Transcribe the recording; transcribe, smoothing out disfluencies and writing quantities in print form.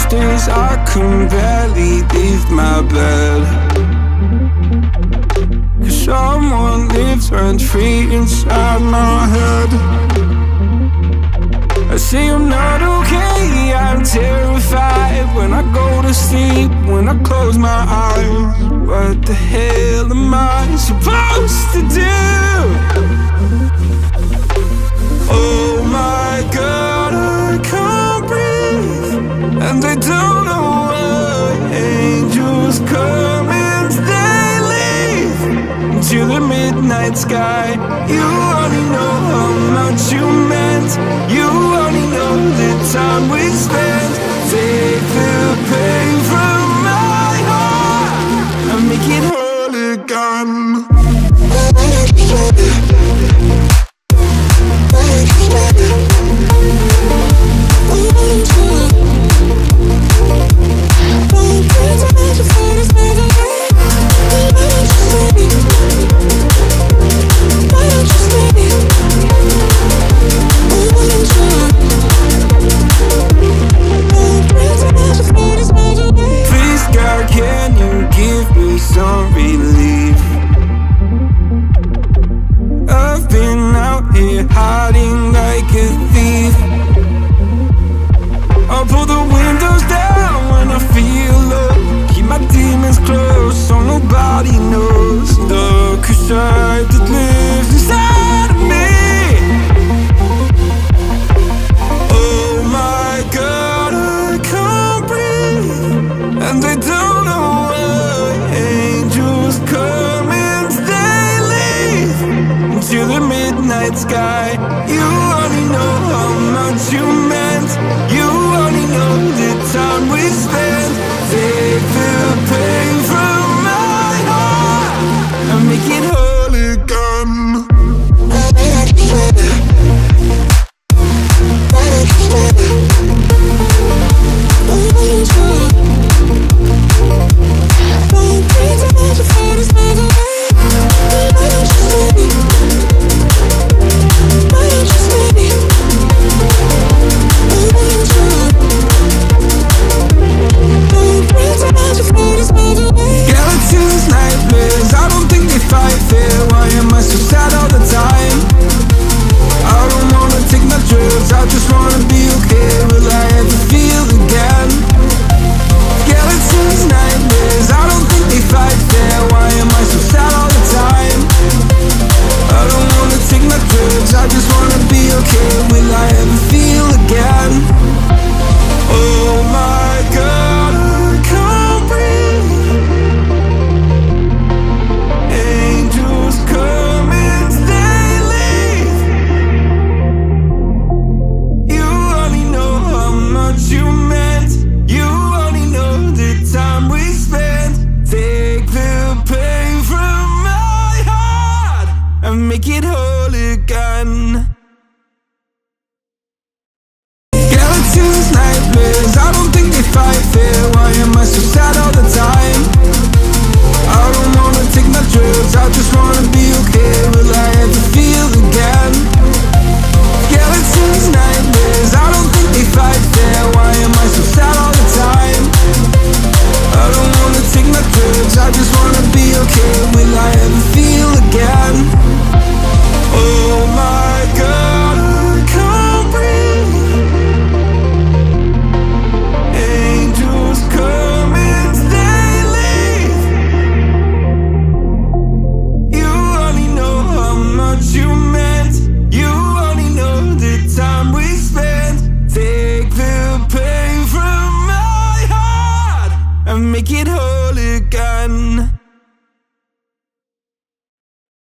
Most days I can barely leave my bed, 'cause someone lives rent-free inside my head. I say I'm not okay, I'm terrified when I go to sleep, when I close my eyes. What the hell am I supposed to do? Oh my God, I can't breathe, and I don't know why. Angels come and they leave into the midnight sky. You only know how much you meant, you only know the time we spent. Take the pain from my heart and make it whole again. Some relief. I've been out here hiding like a thief. I'll pull the windows down when I feel low, keep my demons close so nobody knows the side that lives inside of me. Oh my God, I can't breathe, and I don't know why. Angels come and they leave into the midnight sky. You only know how much you meant, you only know the time we spent. Take the pain from my heart and make it whole again. I just wanna be okay, will I ever feel again? Skeletons, nightmares, I don't think they fight fair. Why am I so sad all the time? I don't wanna take my drugs, I just wanna be okay, will I ever feel again? Oh my God, I can't breathe. Angels come and they leave. You meant, you only know the time we spent. Take the pain from my heart and make it whole again. Skeletons, nightmares, I don't think they fight fair. Why am I so sad all the time? I don't wanna take my drugs, I just wanna be okay, will I ever feel again? Skeletons, nightmares, I don't think they fight fair. Why am I so sad all the time? I don't wanna take my drugs, I just wanna be okay, will I ever feel again? Oh my God, I can't breathe. Angels come and they leave. You only know how much you meant, you only know the time we spent. Take the pain from my heart and make it whole again.